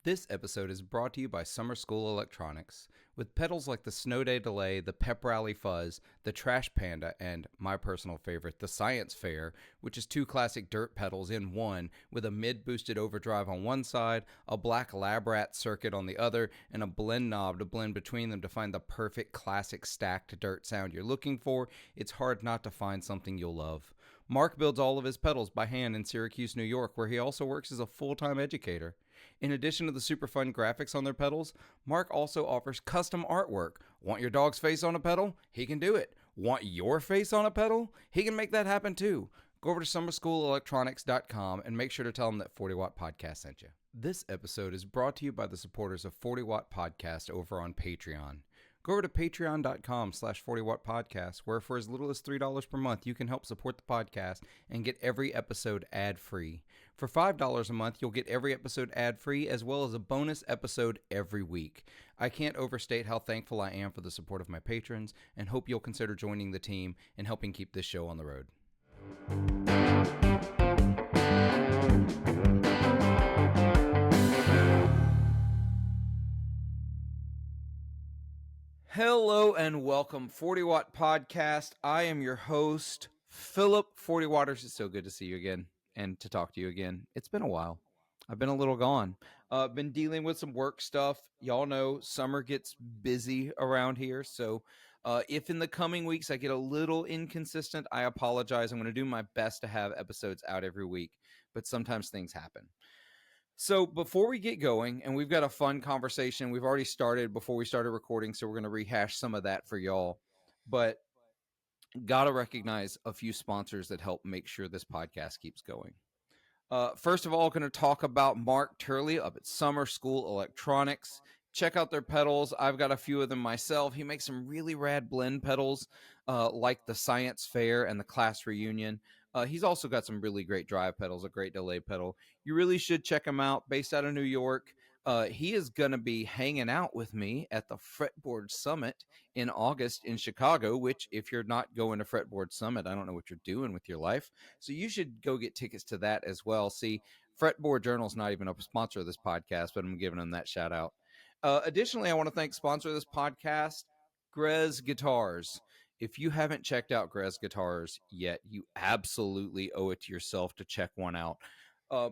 This episode is brought to you by Summer School Electronics. With pedals like the Snow Day Delay, the Pep Rally Fuzz, the Trash Panda, and my personal favorite, the Science Fair, which is two classic dirt pedals in one, with a mid-boosted overdrive on one side, a black lab rat circuit on the other, and a blend knob to blend between them to find the perfect classic stacked dirt sound you're looking for, it's hard not to find something you'll love. Mark builds all of his pedals by hand in Syracuse, New York, where he also works as a full-time educator. In addition to the super fun graphics on their pedals, Mark also offers custom artwork. Want your dog's face on a pedal? He can do it. Want your face on a pedal? He can make that happen too. Go over to summerschoolelectronics.com and make sure to tell him that 40 Watt Podcast sent you. This episode is brought to you by the supporters of 40 Watt Podcast over on Patreon. Go over to patreon.com/40wattpodcast, where for as little as $3 per month, you can help support the podcast and get every episode ad-free. For $5 a month, you'll get every episode ad-free, as well as a bonus episode every week. I can't overstate how thankful I am for the support of my patrons, and hope you'll consider joining the team and helping keep this show on the road. Hello and welcome, 40 Watt Podcast. I am your host, Philip 40 Waters. It's so good to see you again and to talk to you again. It's been a while. I've been a little gone. Been dealing with some work stuff. Y'all know summer gets busy around here, so if in the coming weeks I get a little inconsistent, I apologize. I'm going to do my best to have episodes out every week, but sometimes things happen. So before we get going, and we've got a fun conversation, we've already started before we started recording, so we're going to rehash some of that for y'all, but got to recognize a few sponsors that help make sure this podcast keeps going. First of all, going to talk about Mark Turley up at Summer School Electronics. Check out their pedals. I've got a few of them myself. He makes some really rad blend pedals like the Science Fair and the Class Reunion. He's also got some really great drive pedals, a great delay pedal. You really should check him out, based out of New York. He is going to be hanging out with me at the Fretboard Summit in August in Chicago, which if you're not going to Fretboard Summit, I don't know what you're doing with your life. So you should go get tickets to that as well. See, Fretboard Journal's not even a sponsor of this podcast, but I'm giving them that shout out. Additionally, I want to thank sponsor of this podcast, Grez Guitars. If you haven't checked out Grez Guitars yet, you absolutely owe it to yourself to check one out.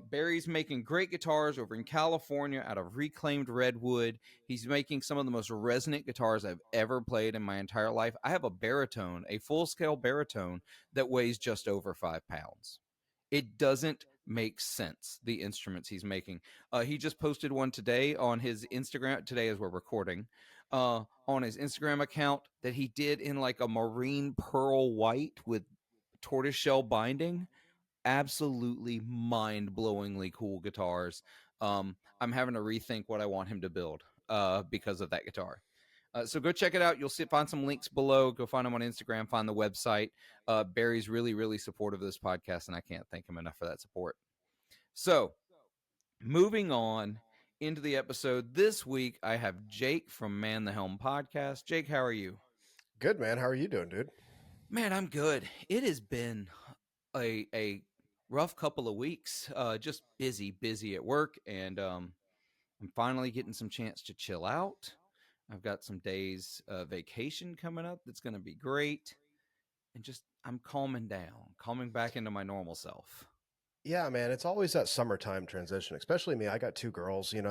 Barry's making great guitars over in California out of reclaimed redwood. He's making some of the most resonant guitars I've ever played in my entire life. I have a baritone, a full-scale baritone that weighs just over 5 pounds. It doesn't make sense, the instruments he's making. He just posted one today on his Instagram, today as we're recording, on his Instagram account that he did in like a marine pearl white with tortoiseshell binding. Absolutely mind-blowingly cool guitars. I'm having to rethink what I want him to build because of that guitar. So go check it out. You'll find some links below. Go find him on Instagram, find the website. Barry's really, really supportive of this podcast, and I can't thank him enough for that support. So moving on into the episode this week, I have Jake from Man the Helm podcast. Jake, how are you? Good, man. How are you doing, dude? Man, I'm good. It has been a rough couple of weeks. Just busy at work, and I'm finally getting some chance to chill out. I've got some days vacation coming up that's going to be great, and just I'm calming back into my normal self. Yeah, man. It's always that summertime transition, especially me. I got two girls, we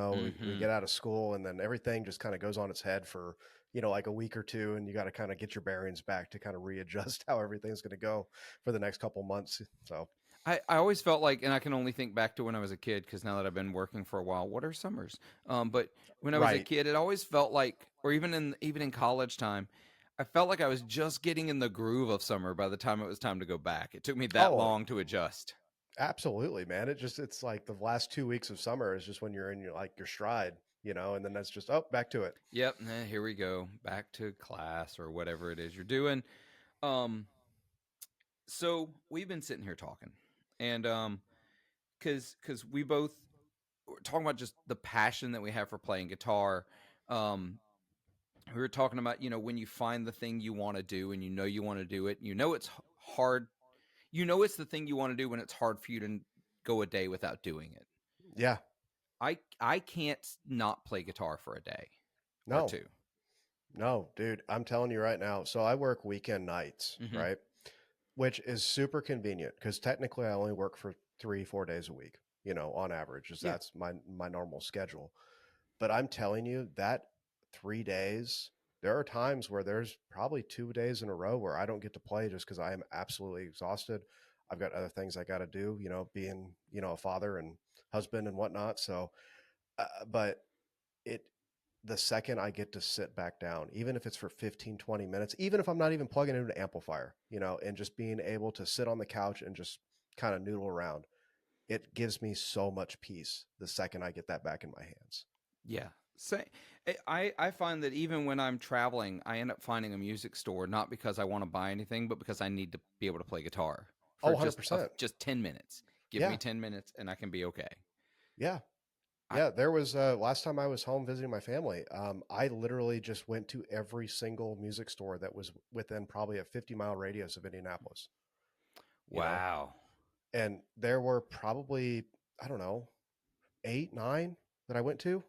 get out of school and then everything just kind of goes on its head for, like a week or two. And you got to kind of get your bearings back to kind of readjust how everything's going to go for the next couple months. So I always felt like, and I can only think back to when I was a kid, because now that I've been working for a while, what are summers? But when I was a kid, it always felt like, or even in college time, I felt like I was just getting in the groove of summer by the time it was time to go back. It took me that long to adjust. Absolutely, man. It's like the last 2 weeks of summer is just when you're in your stride, and then that's just, back to it. Yep. Here we go. Back to class or whatever it is you're doing. So we've been sitting here talking, and because we both were talking about just the passion that we have for playing guitar. We were talking about, when you find the thing you want to do and you want to do it, it's hard. It's the thing you want to do when it's hard for you to go a day without doing it. Yeah. I can't not play guitar for a day or No, two. no, dude, I'm telling you right now. So I work weekend nights, Mm-hmm. right? Which is super convenient because technically I only work for 3, 4 days a week, on average, is Yeah, that's my normal schedule. But I'm telling you that 3 days, there are times where there's probably 2 days in a row where I don't get to play just because I am absolutely exhausted. I've got other things I got to do, being, a father and husband and whatnot. So, but it, the second I get to sit back down, even if it's for 15, 20 minutes, even if I'm not even plugging into an amplifier, and just being able to sit on the couch and just kind of noodle around, it gives me so much peace the second I get that back in my hands. yeah. Say, I find that even when I'm traveling, I end up finding a music store not because I want to buy anything, but because I need to be able to play guitar Oh, for100%. just 10 minutes. Give me Yeah. 10 minutes, and I can be okay. Yeah. I Yeah. There was last time I was home visiting my family, I literally just went to every single music store that was within probably a 50-mile radius of Indianapolis, you know, wow. and there were probably, I don't know, 8, 9 that I went to.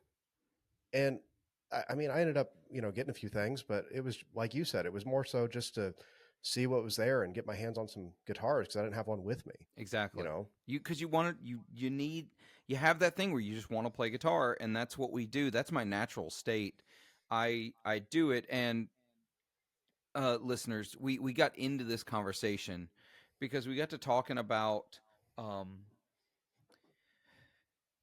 And I mean, I ended up, getting a few things, but it was like you said, it was more so just to see what was there and get my hands on some guitars because I didn't have one with me, you Exactly. know? You because you want to you need you have that thing where you just want to play guitar, and that's what we do. That's my natural state. I do it, and listeners, we got into this conversation because we got to talking about um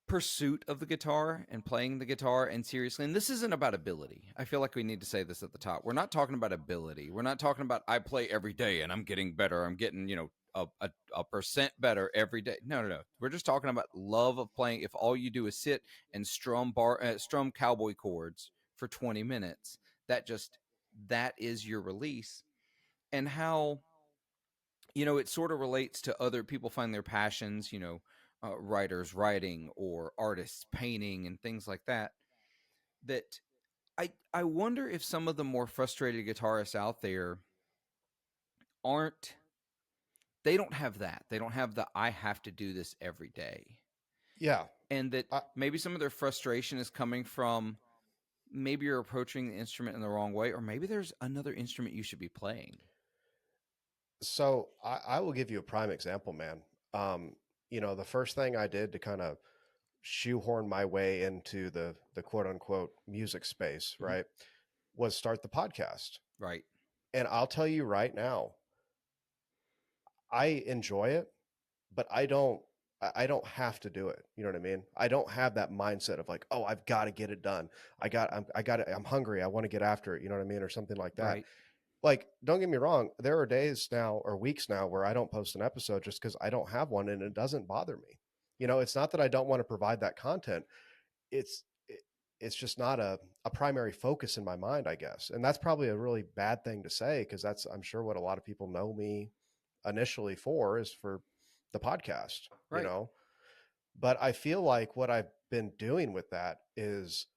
pursuit of the guitar and playing the guitar, and seriously, and this isn't about ability. I feel like we need to say this at the top. We're not talking about ability. We're not talking about I play every day and I'm getting better. I'm getting, a percent better every day. No, no, no. We're just talking about love of playing. If all you do is sit and strum cowboy chords for 20 minutes, that just that is your release. And how, it sort of relates to other people find their passions, writers writing or artists painting and things like that. That I wonder if some of the more frustrated guitarists out there aren't, they don't have that. They don't have the I have to do this every day. Yeah. And that I, maybe some of their frustration is coming from maybe you're approaching the instrument in the wrong way, or maybe there's another instrument you should be playing. so I will give you a prime example, man. Um, the first thing I did to kind of shoehorn my way into the quote unquote music space, Mm-hmm. right, was start the podcast. Right. And I'll tell you right now, I enjoy it, but I don't have to do it. You know what I mean? I don't have that mindset of like, oh, I've got to get it done. I got it. I'm hungry. I want to get after it. You know what I mean? Or something like that. Right. Like, don't get me wrong. There are days now or weeks now where I don't post an episode just because I don't have one and it doesn't bother me. It's not that I don't want to provide that content. It's, it, it's just not a primary focus in my mind, I guess. And that's probably a really bad thing to say because that's, I'm sure, what a lot of people know me initially for is for the podcast, Right. but I feel like what I've been doing with that is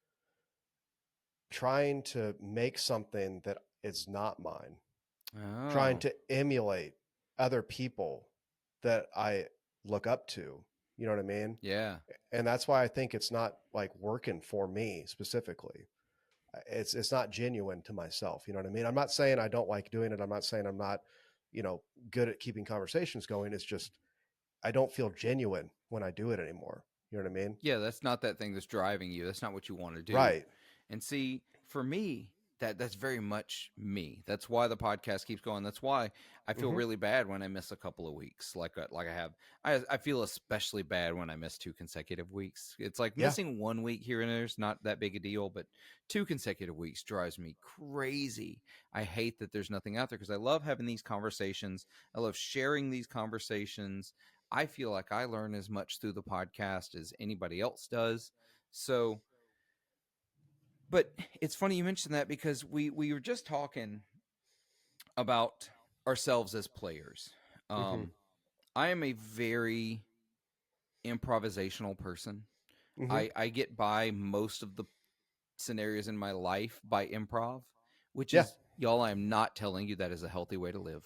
trying to make something that is not mine, trying Oh, to emulate other people that I look up to. You know what I mean? yeah. And that's why I think it's not like working for me specifically. It's not genuine to myself. You know what I mean? I'm not saying I don't like doing it. I'm not saying I'm not, you know, good at keeping conversations going. It's just I don't feel genuine when I do it anymore. You know what I mean? Yeah, that's not that thing that's driving you. That's not what you want to do. Right. And see, for me, that's very much me. That's why the podcast keeps going. That's why I feel Hmm. really bad when I miss a couple of weeks. Like I have. I feel especially bad when I miss 2 consecutive weeks. It's like Yeah. missing 1 week here and there is not that big a deal, but 2 consecutive weeks drives me crazy. I hate that there's nothing out there because I love having these conversations. I love sharing these conversations. I feel like I learn as much through the podcast as anybody else does. So, but it's funny you mentioned that because we were just talking about ourselves as players. Hmm. Um, I am a very improvisational person. Hmm. I get by most of the scenarios in my life by improv, which Yeah. is, y'all, I am not telling you that is a healthy way to live.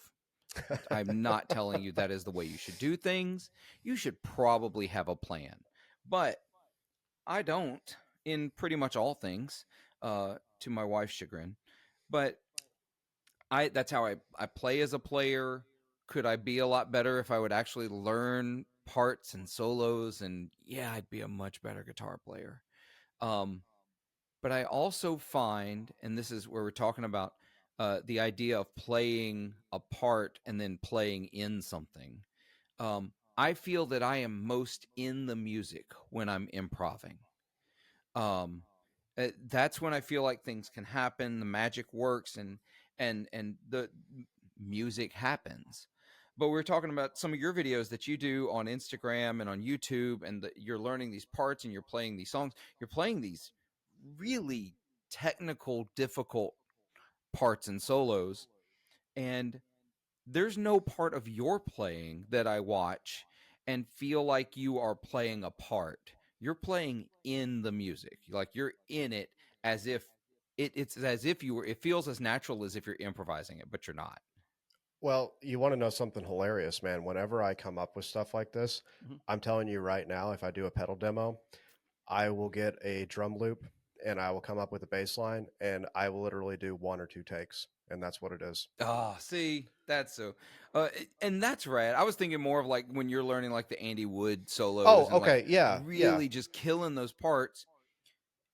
I'm not telling you that is the way you should do things. You should probably have a plan. But I don't in pretty much all things, to my wife's chagrin. But I that's how I play as a player. Could I be a lot better if I would actually learn parts and solos? And yeah, I'd be a much better guitar player. Um, but I also find, and this is where we're talking about the idea of playing a part and then playing in something. I feel that I am most in the music when I'm improving. Um, that's when I feel like things can happen, the magic works, and the music happens. But we're talking about some of your videos that you do on Instagram and on YouTube, and you're learning these parts and you're playing these songs. You're playing these really technical, difficult parts and solos, and there's no part of your playing that I watch and feel like you are playing a part. You're playing in the music. Like you're in it as if it's as if you were, it feels as natural as if you're improvising it, but you're not. Well, you want to know something hilarious, man? Whenever I come up with stuff like this, Mhm. I'm telling you right now, if I do a pedal demo, I will get a drum loop and I will come up with a bass line and I will literally do one or two takes. And that's what it is. Oh, see, that's so, and that's rad. I was thinking more of like when you're learning like the Andy Wood Oh, solos and like okay. Yeah. Yeah. really just killing those parts.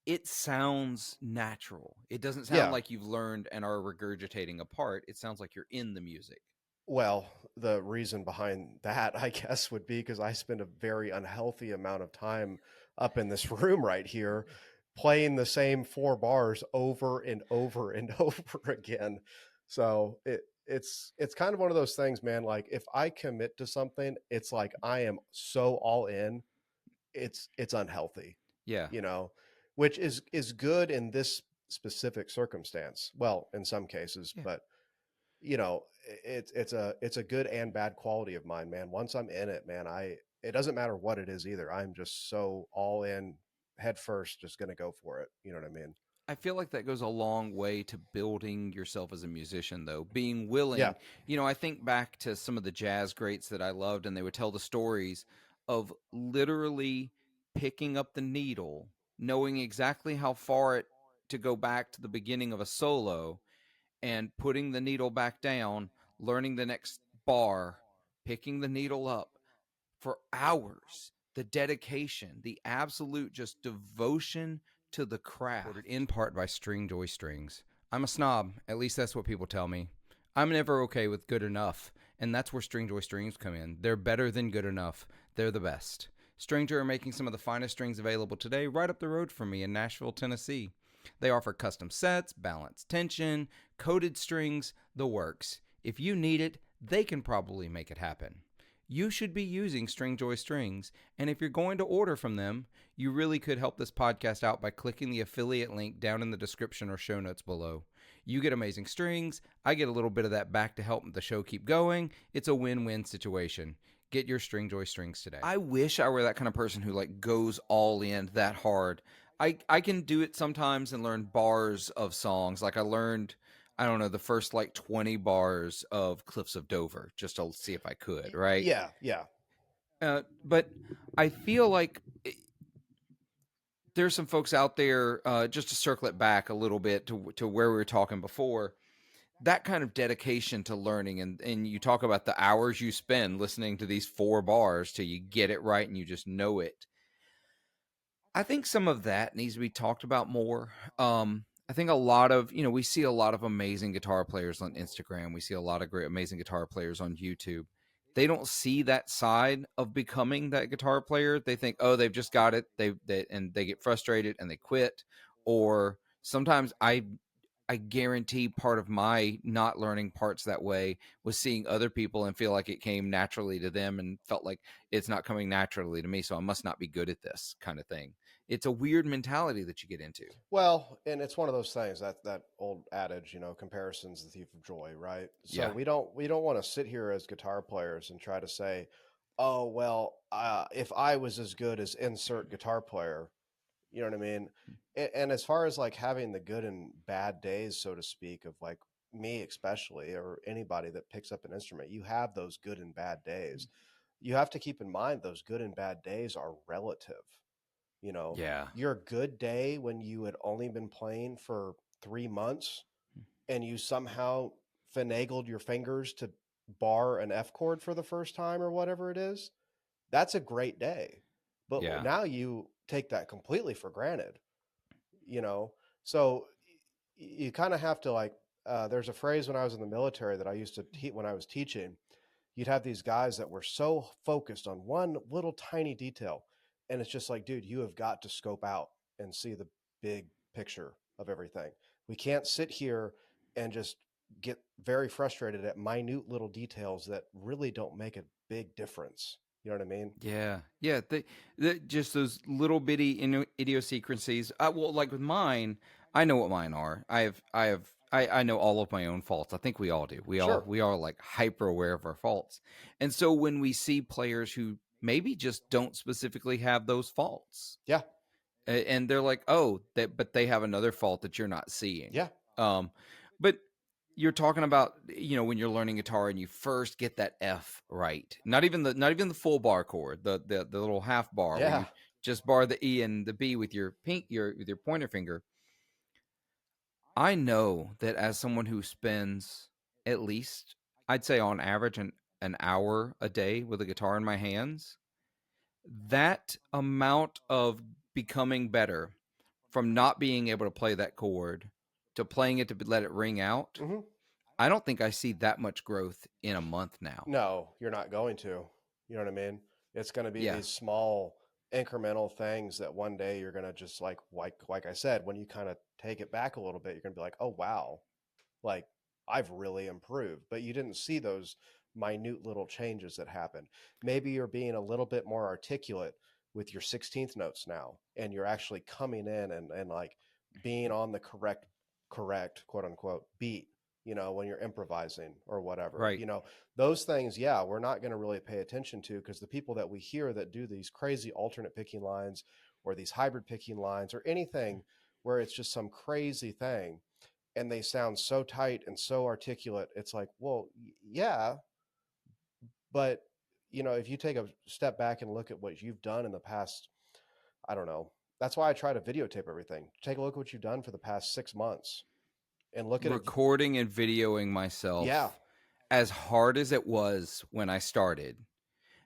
It sounds natural. It doesn't sound Yeah. like you've learned and are regurgitating a part. It sounds like you're in the music. Well, the reason behind that, I guess, would be because I spend a very unhealthy amount of time up in this room right here playing the same four bars over and over and over again. So it's kind of one of those things, man. Like if I commit to something, it's like I am so all in, it's unhealthy, Yeah. you know, which is good in this specific circumstance. Well, in some cases, Yeah. but it's a good and bad quality of mine, man. Once I'm in it, man, I it doesn't matter what it is either. I'm just so all in, head first, just gonna go for it. You know what I mean? I feel like that goes a long way to building yourself as a musician, though. Being Yeah. willing, I think back to some of the jazz greats that I loved, and they would tell the stories of literally picking up the needle, knowing exactly how far it to go back to the beginning of a solo, and putting the needle back down, learning the next bar, picking the needle up for hours. The dedication, the absolute just devotion to the craft. Supported in part by String Joy Strings. I'm a snob, at least that's what people tell me. I'm never okay with good enough, and that's where String Joy Strings come in. They're better than good enough. They're the best. Stranger are making some of the finest strings available today right up the road from me in Nashville, Tennessee. They offer custom sets, balanced tension, coated strings, the works. If you need it, they can probably make it happen. You should be using Stringjoy Strings, and if you're going to order from them, you really could help this podcast out by clicking the affiliate link down in the description or show notes below. You get amazing strings, I get a little bit of that back to help the show keep going. It's a win-win situation. Get your Stringjoy Strings today. I wish I were that kind of person who like goes all in that hard. I can do it sometimes and learn bars of songs. Like I learned, I don't know, the first like 20 bars of Cliffs of Dover just to see if I could, right? Yeah. Yeah. But I feel like there's some folks out there, just to circle it back a little bit to where we were talking before, that kind of dedication to learning. And you talk about the hours you spend listening to these four bars till you get it right and you just know it. I think some of that needs to be talked about more. I think a lot of, we see a lot of amazing guitar players on Instagram. We see a lot of great, amazing guitar players on YouTube. They don't see that side of becoming that guitar player. They think, oh, they've just got it. And they get frustrated and they quit. Or sometimes I guarantee part of my not learning parts that way was seeing other people and feel like it came naturally to them and felt like it's not coming naturally to me. So I must not be good at this kind of thing. It's a weird mentality that you get into. Well, and it's one of those things that old adage, comparison's the thief of joy, right? So Yeah. we don't want to sit here as guitar players and try to say, oh well, if I was as good as insert guitar player, you know what I mean? And as far as like having the good and bad days, so to speak, of like me especially, or anybody that picks up an instrument, you have those good and bad days. You have to keep in mind those good and bad days are relative. You know, Yeah. your good day when you had only been playing for 3 months and you somehow finagled your fingers to bar an F chord for the first time or whatever it is, that's a great day. But Yeah. now you take that completely for granted, you know? So you kind of have to like, there's a phrase when I was in the military that I used to when I was teaching. You'd have these guys that were so focused on one little tiny detail. And it's just like, dude, you have got to scope out and see the big picture of everything. We can't sit here and just get very frustrated at minute little details that really don't make a big difference. You know what I mean? Yeah, yeah. Just those little bitty idiosyncrasies. Well, like with mine, I know what mine are. I know all of my own faults. I think we all do. Sure. We are like hyper aware of our faults. And so when we see players who maybe just don't specifically have those faults, Yeah. and they're like, oh, but they have another fault that you're not seeing. Yeah. Um, but you're talking about, when you're learning guitar and you first get that F right, not even the full bar chord, the little half bar where Yeah. you just bar the E and the B with your with your pointer finger. I know that as someone who spends at least, I'd say on average, an hour a day with a guitar in my hands, that amount of becoming better from not being able to play that chord to playing it to let it ring out, Hmm. I don't think I see that much growth in a month now. No, you're not going to. You know what I mean? It's going to be Yeah. these small incremental things that one day you're going to just like I said, when you kind of take it back a little bit, you're going to be like, "Oh wow, like I've really improved." But you didn't see those minute little changes that happened. Maybe you're being a little bit more articulate with your 16th notes now, and you're actually coming in and like being on the correct quote unquote beat, when you're improvising or whatever. Right. Those things, yeah, we're not going to really pay attention to, because the people that we hear that do these crazy alternate picking lines or these hybrid picking lines or anything where it's just some crazy thing and they sound so tight and so articulate, it's like, well, yeah, but if you take a step back and look at what you've done in the past, I don't know. That's why I try to videotape everything. Take a look at what you've done for the past 6 months and look at it. Recording and videoing Yeah, myself, as hard as it was when I started,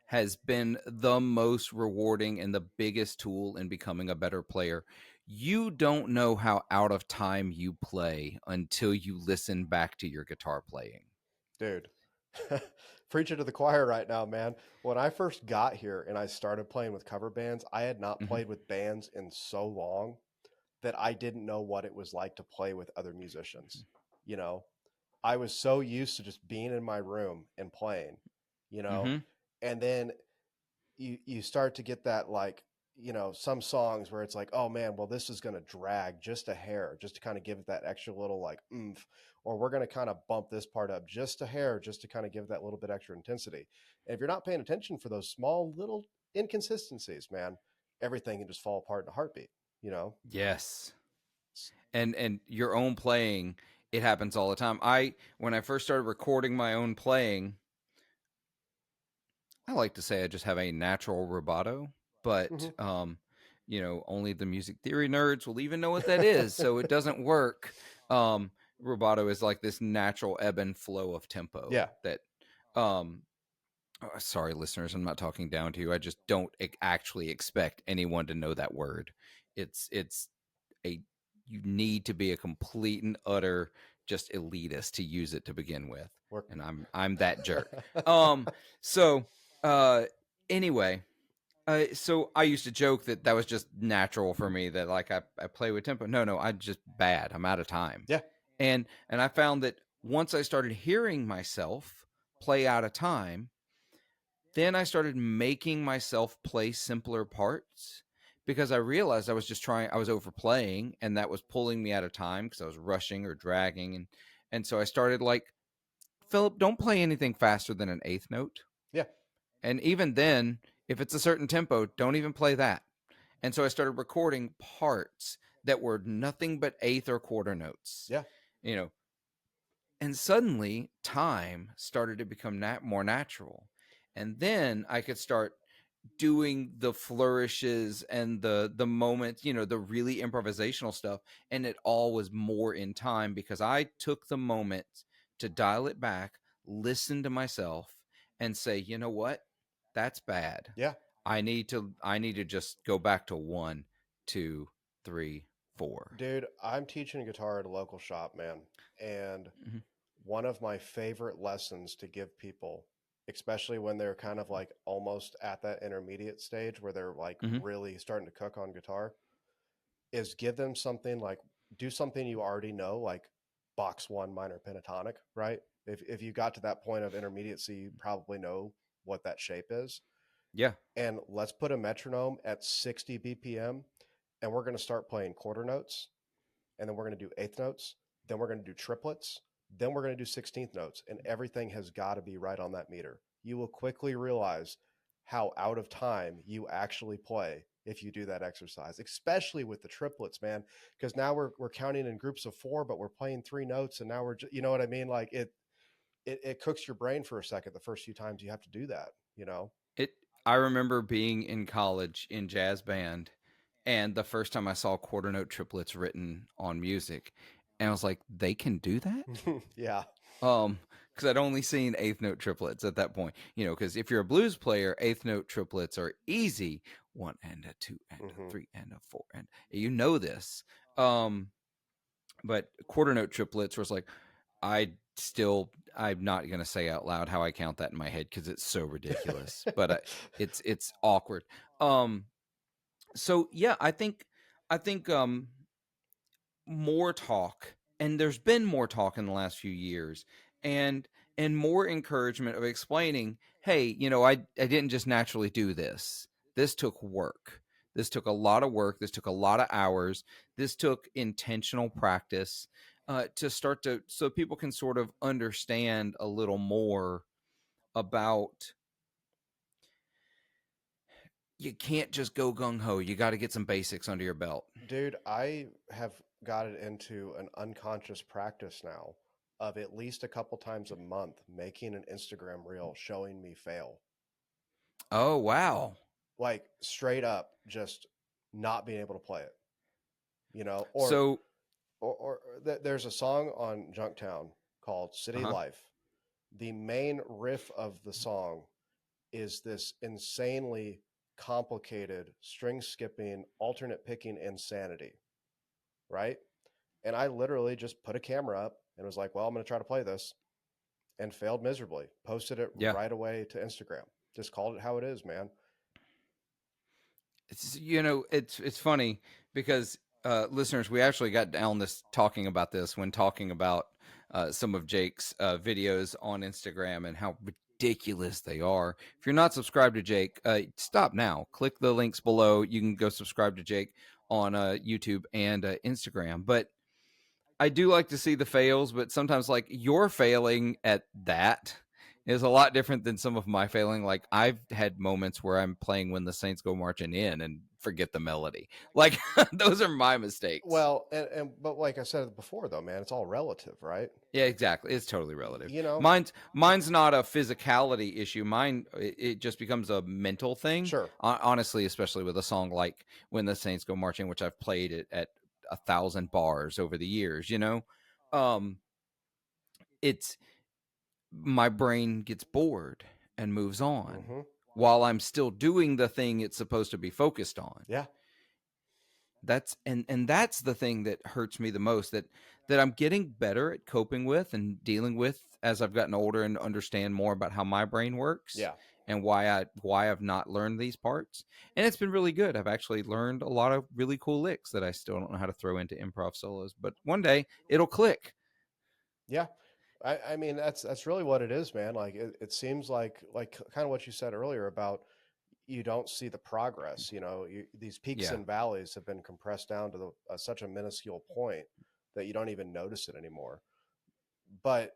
has been the most rewarding and the biggest tool in becoming a better player. You don't know how out of time you play until you listen back to your guitar playing. dude. Preaching to the choir right now, man. When I first got here and I started playing with cover bands, I had not Hmm. played with bands in so long that I didn't know what it was like to play with other musicians. You know, I was so used to just being in my room and playing, you know, Hmm. and then you start to get that, like, some songs where it's like, oh man, well, this is going to drag just a hair just to kind of give it that extra little like oomph, or we're going to kind of bump this part up just a hair just to kind of give that little bit extra intensity. And if you're not paying attention for those small little inconsistencies, man, everything can just fall apart in a heartbeat, you know. Yes. And your own playing, it happens all the time. When I first started recording my own playing, I like to say I just have a natural rubato, but Hmm. only the music theory nerds will even know what that is, so it doesn't work. Rubato is like this natural ebb and flow of tempo Yeah, that um sorry listeners, I'm not talking down to you. I just don't actually expect anyone to know that word. It's a You need to be a complete and utter just elitist to use it to begin with, we're and I'm that jerk. um so uh anyway, so I used to joke that that was just natural for me, that like I play with tempo. No, I'm just bad. I'm out of time. yeah, And I found that once I started hearing myself play out of time, then I started making myself play simpler parts, because I realized I was overplaying, and that was pulling me out of time because I was rushing or dragging. And so I started like, Philip, don't play anything faster than an eighth note. yeah, And even then, if it's a certain tempo, don't even play that. And so I started recording parts that were nothing but eighth or quarter notes, yeah. you know, and suddenly time started to become more natural. And then I could start, doing the flourishes and the moments, the really improvisational stuff, and it all was more in time because I took the moment to dial it back, listen to myself, and say, you know what, that's bad. Yeah. I need to just go back to 1, 2, 3, 4. Dude, I'm teaching guitar at a local shop, man. And Hmm. one of my favorite lessons to give people, especially when they're kind of like almost at that intermediate stage where they're like Hmm. really starting to cook on guitar, is give them something like do something you already know, like box one minor pentatonic, right? If you got to that point of intermediacy, you probably know what that shape is. Yeah. And let's put a metronome at 60 BPM and we're going to start playing quarter notes, and then we're going to do eighth notes, then we're going to do triplets, then we're going to do 16th notes, and everything has got to be right on that meter. You will quickly realize how out of time you actually play if you do that exercise, especially with the triplets, man, because now we're counting in groups of four, but we're playing three notes, and now you know what I mean? Like it cooks your brain for a second the first few times you have to do that, you know? It I remember being in college in jazz band, and the first time I saw quarter note triplets written on music, and I was like, they can do that? Yeah. Because I'd only seen eighth note triplets at that point. Because if you're a blues player, eighth note triplets are easy. One and a two and a Hmm. three and a four, and you know this. Um, but quarter note triplets was like, I'm not gonna say out loud how I count that in my head because it's so ridiculous. But it's awkward. Um, so yeah, I think more talk, and there's been more talk in the last few years, and more encouragement of explaining, hey, I didn't just naturally do this. This took work. This took a lot of work. This took a lot of hours. This took intentional practice, to start to so people can sort of understand a little more about, you can't just go gung ho. You got to get some basics under your belt. Dude, I have got it into an unconscious practice now of at least a couple times a month making an Instagram reel showing me fail. Oh wow. Like straight up just not being able to play it, you know? So There's a song on Junktown called City uh-huh. Life. The main riff of the song is this insanely complicated string skipping, alternate picking insanity, right? And I literally just put a camera up and was like, well, I'm going to try to play this, and failed miserably. Posted it Yeah. right away to Instagram. Just called it how it is, man. It's funny because, listeners, we actually got down this talking about this when talking about, some of Jake's videos on Instagram and how ridiculous they are. If you're not subscribed to Jake, stop now. Click the links below. You can go subscribe to Jake on YouTube and Instagram. But I do like to see the fails, but sometimes like your failing at that is a lot different than some of my failing. Like I've had moments where I'm playing When the Saints Go Marching In and forget the melody. Like those are my mistakes. Well, but like I said before, though, man, it's all relative, right? Yeah, exactly. It's totally relative. You know, Mine's not a physicality issue. Mine, it just becomes a mental thing. sure. Honestly, especially with a song like When the Saints Go Marching, which I've played it at 1,000 bars over the years. Um, it's my brain gets bored and moves on Hmm. while I'm still doing the thing it's supposed to be focused on. Yeah. That's that's the thing that hurts me the most, that I'm getting better at coping with and dealing with as I've gotten older and understand more about how my brain works Yeah. and why I've not learned these parts. And it's been really good. I've actually learned a lot of really cool licks that I still don't know how to throw into improv solos, but one day it'll click. Yeah. I mean, that's really what it is, man. Like it seems like kind of what you said earlier about you don't see the progress. You know, these peaks Yeah. and valleys have been compressed down to such a minuscule point that you don't even notice it anymore. But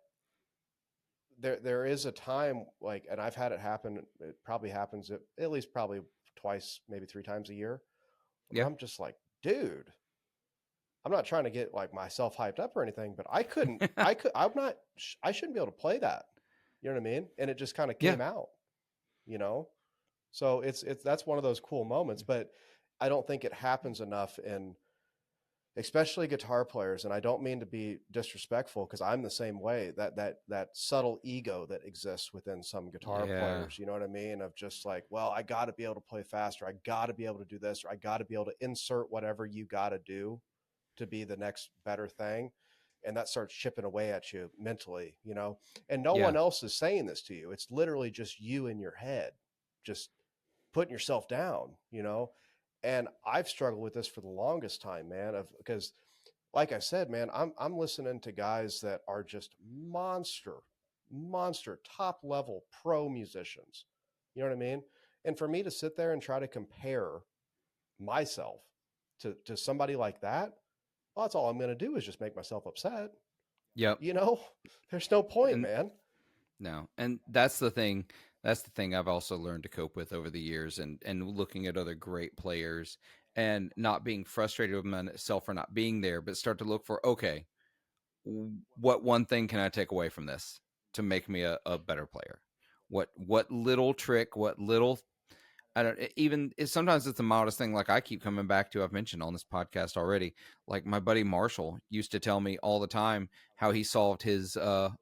there is a time like, and I've had it happen. It probably happens at least probably twice, maybe three times a year, where Yeah. I'm just like, dude, I'm not trying to get like myself hyped up or anything, but I couldn't. I'm not. I shouldn't be able to play that. You know what I mean? And it just kind of Yeah. came out. You know. So it's that's one of those cool moments, but I don't think it happens enough in especially guitar players, and I don't mean to be disrespectful because I'm the same way. That subtle ego that exists within some guitar Yeah. players, you know what I mean? Of just like, well, I got to be able to play faster, I got to be able to do this, or I got to be able to insert whatever you got to do to be the next better thing, and that starts chipping away at you mentally, you know. And no Yeah. one else is saying this to you; it's literally just you in your head, just putting yourself down, you know. And I've struggled with this for the longest time, man, of because like I said, man, I'm listening to guys that are just monster top level pro musicians. You know what I mean? And for me to sit there and try to compare myself to somebody like that, well, that's all I'm going to do is just make myself upset. Yep. You know, there's no point, And man. no, and that's the thing. That's the thing I've also learned to cope with over the years, and looking at other great players and not being frustrated with myself for not being there, but start to look for, okay, what one thing can I take away from this to make me a better player? What little trick, what little, I don't even, sometimes it's the mildest thing. Like I keep coming back to, I've mentioned on this podcast already, like my buddy Marshall used to tell me all the time how he solved his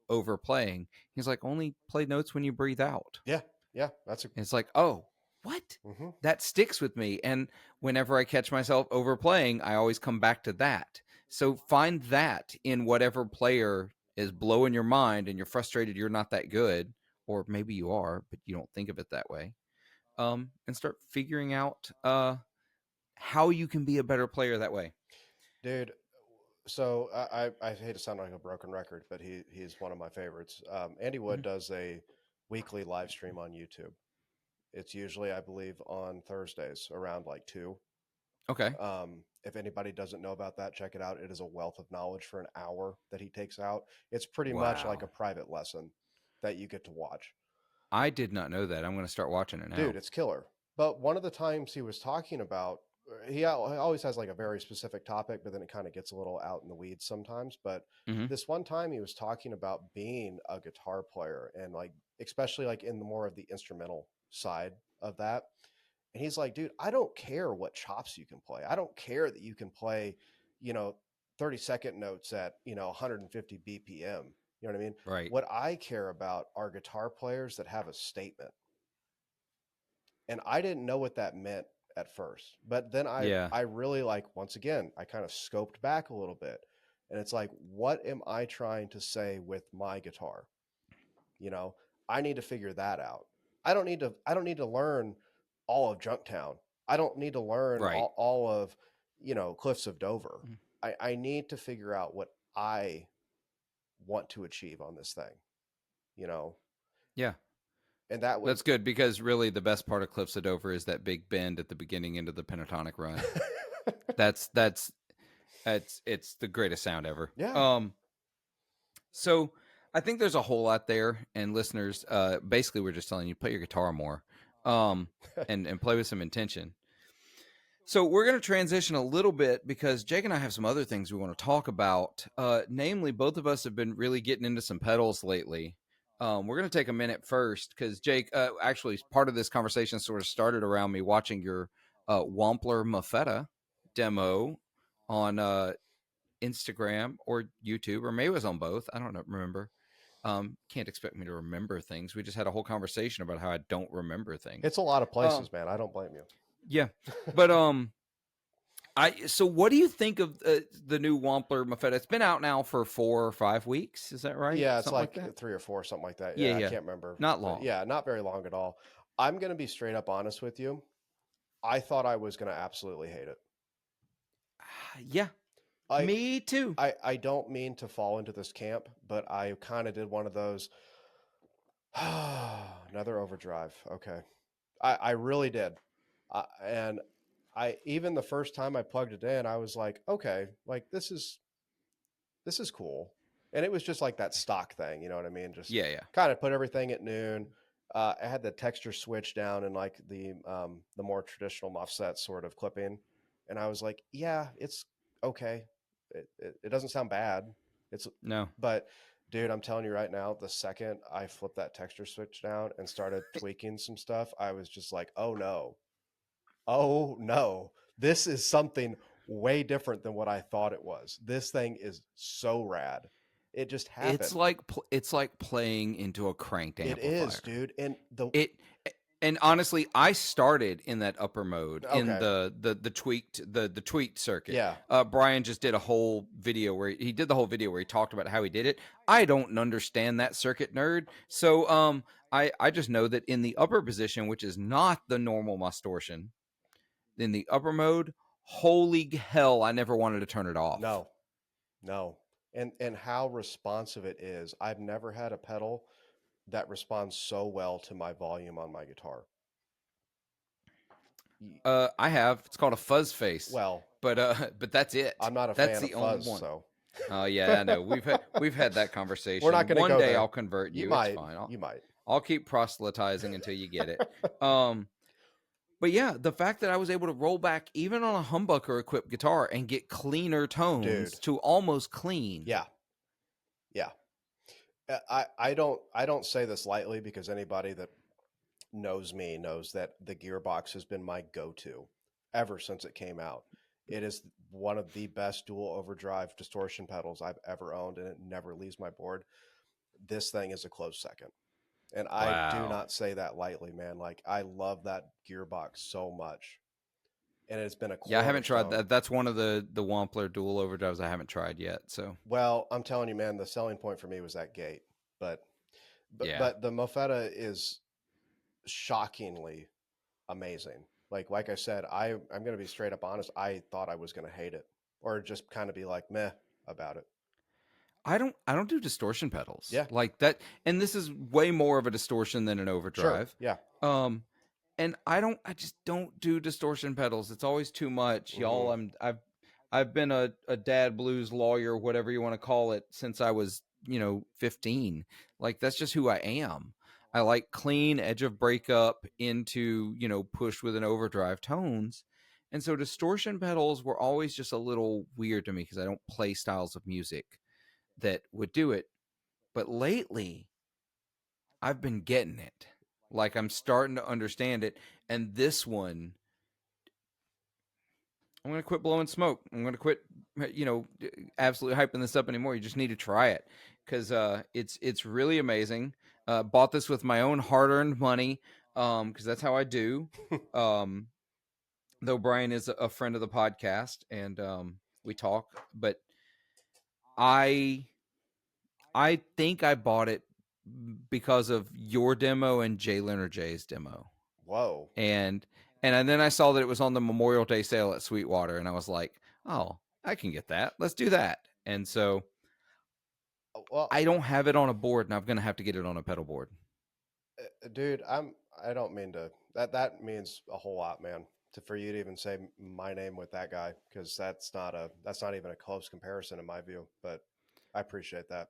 overplaying. He's like, only play notes when you breathe out. Yeah, yeah, that's a. And it's like, oh, what? Mm-hmm. That sticks with me. And whenever I catch myself overplaying, I always come back to that. So find that in whatever player is blowing your mind and you're frustrated you're not that good, or maybe you are, but you don't think of it that way. And start figuring out how you can be a better player that way. Dude, so I hate to sound like a broken record, but he's one of my favorites. Andy Wood Mhm. does a weekly live stream on YouTube. It's usually, I believe, on Thursdays around like 2. Okay. If anybody doesn't know about that, check it out. It is a wealth of knowledge for an hour that he takes out. It's pretty much like Wow. a private lesson that you get to watch. I did not know that. I'm going to start watching it Dude, now. it's killer. But one of the times he was talking about, he always has like a very specific topic, but then it kind of gets a little out in the weeds sometimes. But Hmm. this one time he was talking about being a guitar player and like, especially like in the more of the instrumental side of that. And he's like, dude, I don't care what chops you can play. I don't care that you can play, you know, 30-second notes at, 150 BPM. You know what I mean? Right. What I care about are guitar players that have a statement. And I didn't know what that meant at first. But then I Yeah. I really like once again, I kind of scoped back a little bit. And it's like, what am I trying to say with my guitar? You know, I need to figure that out. I don't need to learn all of Junktown. I don't need to learn Right. all of, Cliffs of Dover. I need to figure out what I want to achieve on this thing, you know. Yeah. And that would That's good because really the best part of Cliffs of Dover is that big bend at the beginning into the pentatonic run. That's it's the greatest sound ever. Yeah. So I think there's a whole lot there, and listeners, basically we're just telling you play your guitar more, and play with some intention. So we're going to transition a little bit because Jake and I have some other things we want to talk about. Namely, both of us have been really getting into some pedals lately. We're going to take a minute first because Jake, actually, part of this conversation sort of started around me watching your Wampler Muffetta demo on Instagram or YouTube, or maybe it was on both. I don't remember. Can't expect me to remember things. We just had a whole conversation about how I don't remember things. It's a lot of Um, places, man. I don't blame you. yeah, but so what do you think of the new Wampler Muffetta? It's been out now for 4 or 5 weeks. Is that right? Yeah, it's Something like like that. 3 or 4, something like that. Yeah, Yeah, I yeah. can't remember, Not but long. yeah, not very long at all. I'm going to be straight up honest with you. I thought I was going to absolutely hate it. Yeah, I me too. I don't mean to fall into this camp, but I kind of did one of those another overdrive. Okay. I really did. And I even the first time I plugged it in, I was like, okay, like this is cool. And it was just like that stock thing, you know what I mean? Just Yeah, yeah. kind of put everything at noon. I had the texture switch down and like the more traditional offset sort of clipping, and I was like, yeah, it's okay. It doesn't sound bad. It's No. but Dude, I'm telling you right now, the second I flipped that texture switch down and started tweaking some stuff, I was just like, oh no, oh no, this is something way different than what I thought it was. This thing is so rad. It just happened. It's like playing into a cranked It is, amplifier. dude. And the It and honestly, I started in that upper mode in okay, the tweaked circuit. yeah, Brian just did a whole video where he did the whole video where he talked about how he did it. I don't understand that circuit nerd, so I just know that in the upper position, which is not the normal distortion, in the upper mode, holy hell, I never wanted to turn it off. no, no, and how responsive it is. I've never had a pedal that responds so well to my volume on my guitar. I have. It's called a fuzz face, Well, but that's it. I'm not a That's fan of the only fuzz, one. so Oh yeah, I know. We've had that we're not conversation. going to One go day there. I'll convert You you. It's might, fine. you might. I'll keep proselytizing until you get it. Um, but yeah, the fact that I was able to roll back even on a humbucker equipped guitar and get cleaner tones Dude, to almost clean. yeah, yeah. I don't say this lightly because anybody that knows me knows that the gearbox has been my go-to ever since it came out. It is one of the best dual overdrive distortion pedals I've ever owned, and it never leaves my board. This thing is a close second. And I do Wow. not say that lightly, man. Like, I love that gearbox so much. And it's been a Yeah, I haven't tried cornerstone. that. That's one of the Wampler dual overdrives I haven't tried yet. So Well, I'm telling you, man, the selling point for me was that gate. But yeah, but the Mofetta is shockingly amazing. Like I said, I'm going to be straight up honest. I thought I was going to hate it or just kind of be like meh about it. I don't do distortion pedals Yeah, like that, and this is way more of a distortion than an sure. overdrive. Yeah. Um, and I just don't do distortion pedals. It's always too much, Hmm. y'all. I've been a dad blues lawyer, whatever you want to call it, since I was 15. Like that's just who I am. I like clean edge of breakup into push with an overdrive tones. And so distortion pedals were always just a little weird to me because I don't play styles of music that would do it. But lately, I've been getting it. Like I'm starting to understand it. And this one, I'm going to quit blowing smoke. I'm going to quit, absolutely hyping this up anymore. You just need to try it because it's really amazing. Bought this with my own hard-earned money because that's how I do. Um, though Brian is a friend of the podcast and we talk, but I I think I bought it because of your demo and Jay Leonard Jay's demo. Whoa. And then I saw that it was on the Memorial Day sale at Sweetwater and I was like, "Oh, I can get that. Let's do that." And so Well, I don't have it on a board and I'm going to have to get it on a pedal board. dude, I don't mean to that means a whole lot, man. For you to even say my name with that guy because that's not even a close comparison in my view, but I appreciate that.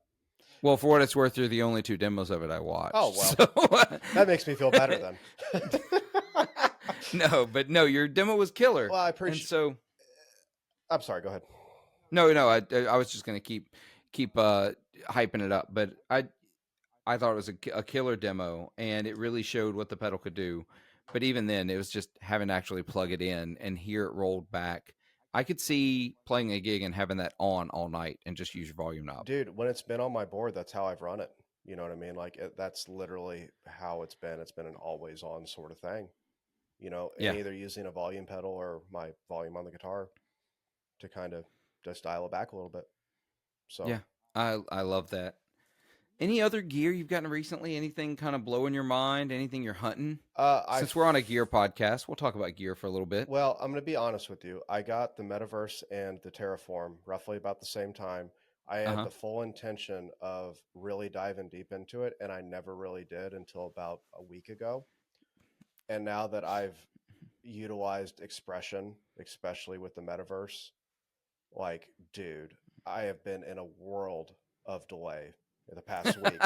Well, for what it's worth, you're the only two demos of it I Oh, watched. well. So That makes me feel better then. no, your demo was killer. Well, I And appreciate so I'm sorry, go ahead. no, I was just going to keep hyping it up, but I thought it was a killer demo, and it really showed what the pedal could do. But even then, it was just having to actually plug it in and hear it rolled back. I could see playing a gig and having that on all night and just use your volume knob. Dude, when it's been on my board, that's how I've run it. You know what I mean? Like that's literally how it's been. It's been an always on sort of thing. And Yeah, either using a volume pedal or my volume on the guitar to kind of just dial it back a little bit. So, yeah, I love that. Any other gear you've gotten recently? Anything kind of blowing your mind? Anything you're hunting? I Since we're on a gear podcast, we'll talk about gear for a little bit. well, I'm going to be honest with you. I got the Metaverse and the Terraform roughly about the same time. I Uh had huh. the full intention of really diving deep into it, and I never really did until about a week ago. And now that I've utilized expression, especially with the Metaverse, like, dude, I have been in a world of delay in the past week.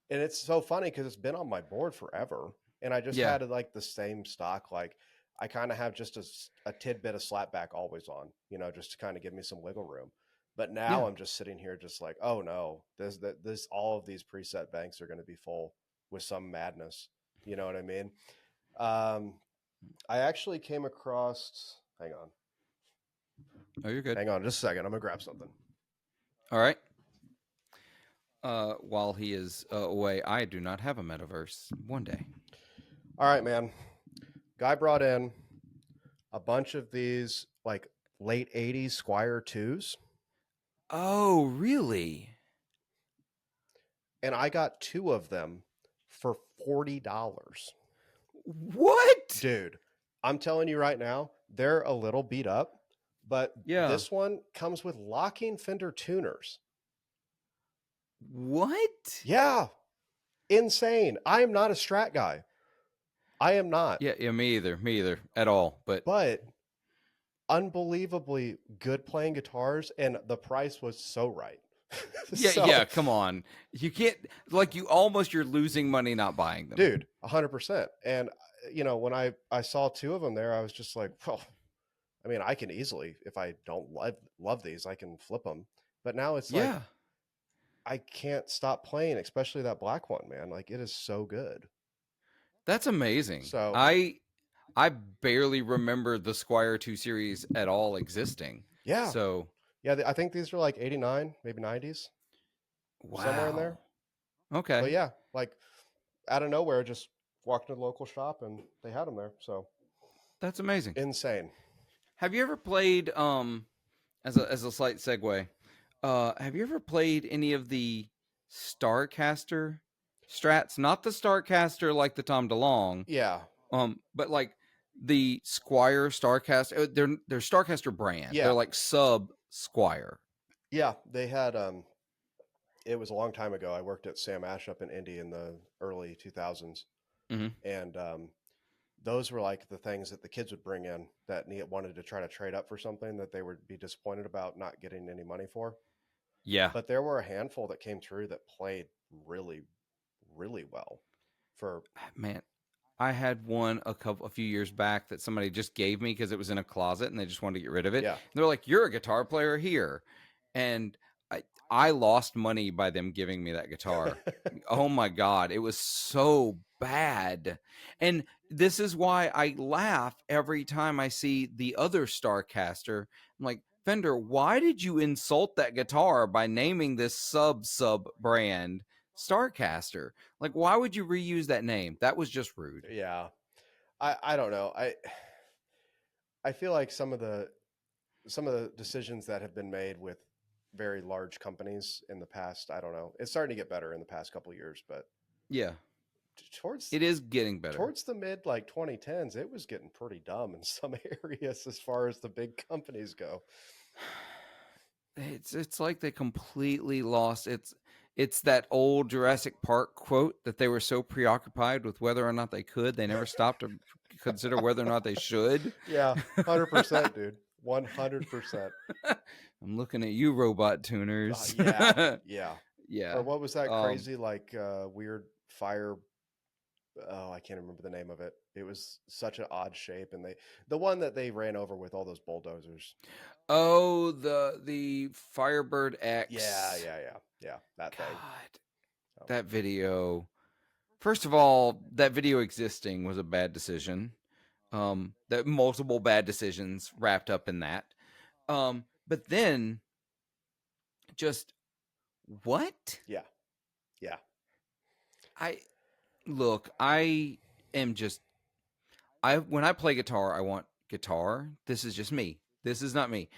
And it's so funny because it's been on my board forever. And I just Yeah. had like the same stock. Like I kind of have just a tidbit of slapback always on, just to kind of give me some wiggle room. But now Yeah. I'm just sitting here just like, oh no, this all of these preset banks are going to be full with some madness. You know what I mean? Um, I actually came across. Oh, you're good. Hang on, just a second. I'm gonna grab something. All right. While he is away, I do not have a metaverse. One day. All right, man. Guy brought in a bunch of these like late '80s Squire twos, Oh, really? and I got two of them for $40. What? Dude, I'm telling you right now, they're a little beat up, but Yeah. this one comes with locking fender tuners. What? Yeah, insane. I am not a Strat guy. I am not. Yeah, yeah, me either. Me either at all. But But unbelievably good playing guitars, and the price was so right. yeah, yeah, So, come on. You can't like you're losing money not buying them. dude, 100%. And when I saw two of them there, I was just like, well, I mean, I can easily, if I don't love these, I can flip them. But now it's like Yeah. I can't stop playing, especially that black one, man. Like it is so good. That's amazing. So I barely remember the Squire 2 series at all existing. yeah, So, yeah. I think these are like '89, maybe '90s, somewhere in there. wow. Okay. But yeah, like out of nowhere, just walked to the local shop and they had them there. So That's amazing. insane. Have you ever played as a slight segue, have you ever played any of the Starcaster strats? Not the Starcaster like the Tom DeLonge, Yeah, but like the Squire Starcaster. They're Starcaster brand. They're yeah, like sub Squire. yeah. They had it was a long time ago. I worked at Sam Ash up in Indy in the early 2000s, Hmm. and those were like the things that the kids would bring in that wanted to try to trade up for something that they would be disappointed about not getting any money for. Yeah, But there were a handful that came through that played really, really well. For man. I had one a few years back that somebody just gave me because it was in a closet and they just wanted to get rid of it. yeah, And they're like, "You're a guitar player here," and I lost money by them giving me that guitar. Oh my god, it was so bad. And this is why I laugh every time I see the other Starcaster. I'm like, Fender, why did you insult that guitar by naming this sub brand Starcaster? Like, why would you reuse that name? That was just rude. yeah. I don't know. I feel like some of the decisions that have been made with very large companies in the past, I don't know. It's starting to get better in the past couple of years, but Yeah, towards it is getting better. towards the mid like 2010s, it was getting pretty dumb in some areas as far as the big companies go. It's like they completely lost it's that old Jurassic Park quote that they were so preoccupied with whether or not they could, they never stopped to consider whether or not they should. Yeah, 100%, dude. 100%. I'm looking at you, robot tuners. Yeah, yeah. Yeah. Or what was that Um, crazy like weird fire? Oh, I can't remember the name of it. It was such an odd shape, and the one that they ran over with all those bulldozers. oh, the Firebird Yeah, X. yeah, yeah, yeah. That thing. God, Oh. that video. First of all, that video existing was a bad decision. That multiple bad decisions wrapped up in that. But then just what? Yeah, yeah, I look, I am just I when I play guitar, I want guitar. This is just me. This is not me.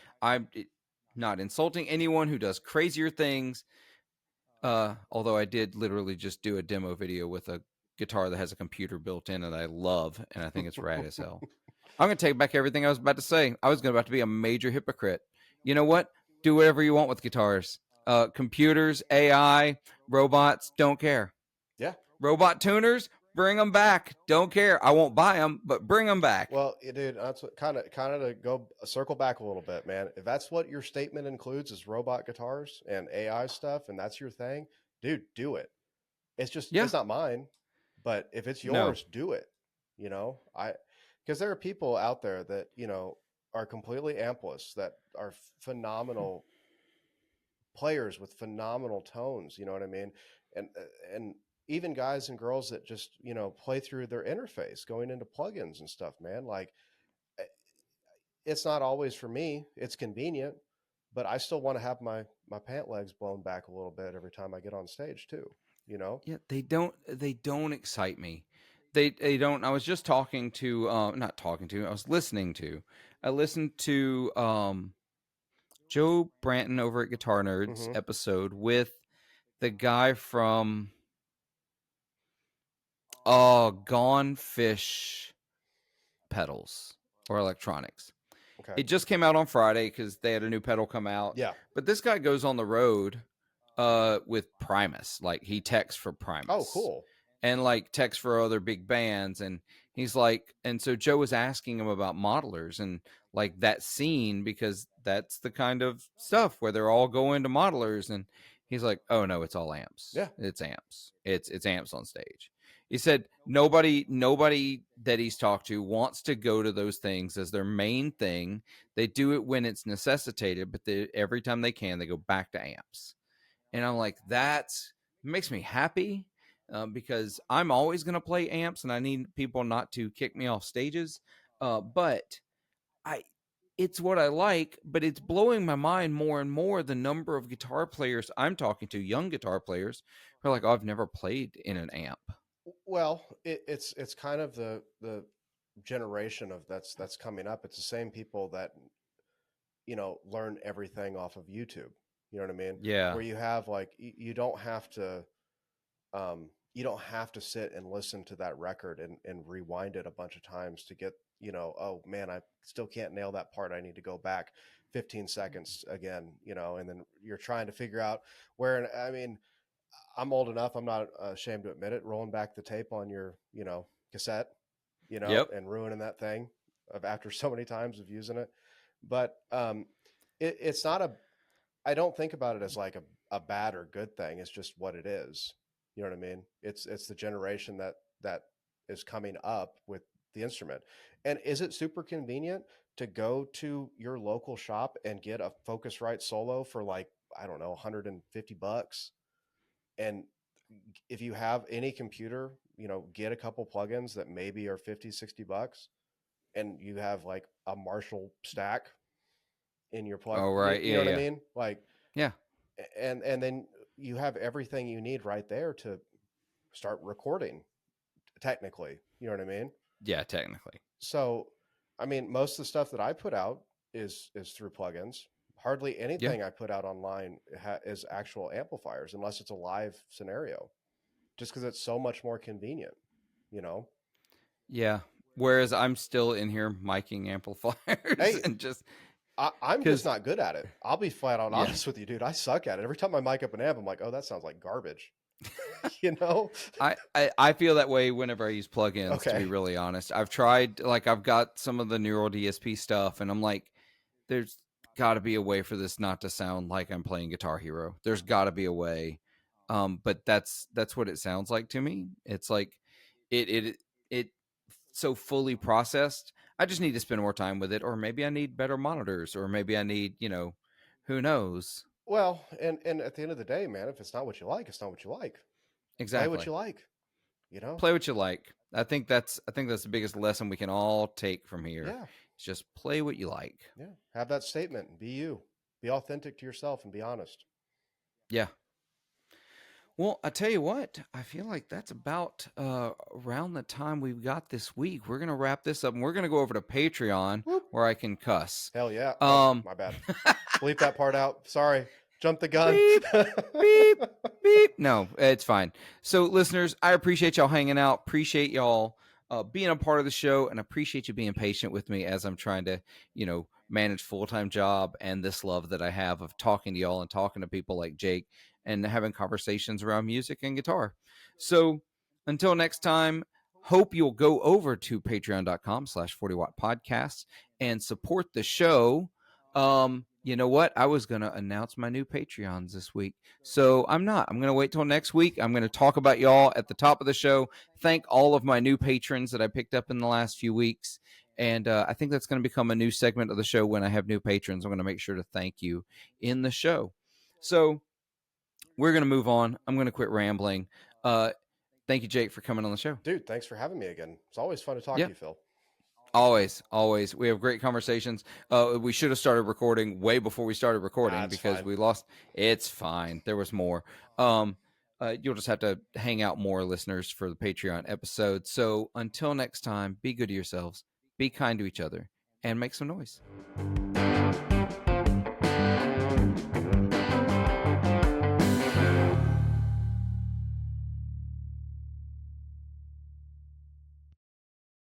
Not insulting anyone who does crazier things. Although I did literally just do a demo video with a guitar that has a computer built in and I love, and I think it's rad as hell. I'm gonna take back everything I was about to say. I was about to be a major hypocrite. You know what? Do whatever you want with guitars. Computers, AI, robots, don't care. yeah. Robot tuners, bring them back. Don't care. I won't buy them, but bring them back. Well, dude, that's what kind of to go circle back a little bit, man. If that's what your statement includes is robot guitars and AI stuff, and that's your thing, dude, do it. Yeah. It's not mine, but if it's No. yours, do it. I because there are people out there that are completely ampless that are phenomenal players with phenomenal tones. You know what I mean? And even guys and girls that just play through their interface, going into plugins and stuff. Man, like eh, it's not always for me. It's convenient, but I still want to have my pant legs blown back a little bit every time I get on stage too. You know? Yeah, they don't excite me. They don't. I was just talking to not talking to. I was listening to. I listened to Joe Branton over at Guitar Nerds Mm-hmm. episode with the guy from Gone Fish pedals or electronics. Okay. It just came out on Friday because they had a new pedal come out. Yeah. But this guy goes on the road with Primus. Like he techs for Oh, Primus cool. and like techs for other big bands. And he's like, and so Joe was asking him about modelers and like that scene because that's the kind of stuff where they're all going to modelers. And he's like, oh no, it's all amps. Yeah. It's amps. It's amps on stage. He said nobody that he's talked to wants to go to those things as their main thing. They do it when it's necessitated, but every time they can, they go back to amps. And I'm like, that makes me happy because I'm always going to play amps, and I need people not to kick me off stages. But I, it's what I like, but it's blowing my mind more and more the number of guitar players I'm talking to, young guitar players, who are like, oh, I've never played in an amp. Well, it's kind of the generation of that's coming up. It's the same people that learn everything off of YouTube. You know what I mean? Yeah. Where you have like you don't have to you don't have to sit and listen to that record and rewind it a bunch of times to get oh man, I still can't nail that part. I need to go back 15 seconds again, and then you're trying to figure out where. I mean, I'm old enough. I'm not ashamed to admit it. Rolling back the tape on your, cassette, Yep. and ruining that thing of after so many times of using it. But it's not a. I don't think about it as like a bad or good thing. It's just what it is. You know what I mean? It's the generation that is coming up with the instrument. And is it super convenient to go to your local shop and get a Focusrite Solo for like, I don't know, $150? And if you have any computer, get a couple plugins that maybe are 50, $60, and you have like a Marshall stack in your plug. Oh, You, right. you know Yeah. what I Yeah. mean? Like, Yeah. and then you have everything you need right there to start recording technically. You know what I mean? Yeah. Technically. So, I mean, most of the stuff that I put out is through plugins. Hardly Yeah. anything I put out online is actual amplifiers unless it's a live scenario, just because it's so much more convenient, you know? Yeah. Whereas I'm still in here miking amplifiers Hey, and just I'm just because, not good at it. I'll be flat out yeah. honest with you, dude. I suck at it. Every time I mic up an amp, I'm like, oh, that sounds like garbage. you know? I feel that way whenever I use plugins, to be Okay. really honest. I've tried, like, I've got some of the neural DSP stuff, and I'm like, there's got to be a way for this not to sound like I'm playing Guitar Hero. There's got to be a way. But that's what it sounds like to me. It's like it so fully processed. I just need to spend more time with it, or maybe I need better monitors, or maybe I need, who knows? Well, and at the end of the day, man, if it's not what you like, it's not what you like. Play what Exactly. you like, you know? Play what you like. I think that's the biggest lesson we can all take from here. Yeah. It's just play what you like. Yeah. Have that statement and be you. Be authentic to yourself and be honest. Yeah. Well, I tell you what, I feel like that's about around the time we've got this week. We're gonna wrap this up, and we're gonna go over to Patreon Whoop. where I can cuss. Hell yeah. Oh, my bad. Bleep that part out. Sorry. Jump the gun. Beep, beep, beep. No, it's fine. So, listeners, I appreciate y'all hanging out. Appreciate y'all being a part of the show, and appreciate you being patient with me as I'm trying to, manage full-time job and this love that I have of talking to y'all and talking to people like Jake and having conversations around music and guitar. So, until next time, hope you'll go over to patreon.com/40watt podcasts and support the show. You know what? I was going to announce my new Patreons this week. So I'm not. I'm going to wait till next week. I'm going to talk about y'all at the top of the show. Thank all of my new patrons that I picked up in the last few weeks. And I think that's going to become a new segment of the show when I have new patrons. I'm going to make sure to thank you in the show. So we're going to move on. I'm going to quit rambling. Thank you, Jake, for coming on the show. Dude, thanks for having me again. It's always fun to talk Yeah. to you, Phil. Always. We have great conversations. We should have started recording way before we started recording because fine. we lost. It's fine. There was more. You'll just have to hang out more, listeners, for the Patreon episode. So until next time, be good to yourselves, be kind to each other, and make some noise.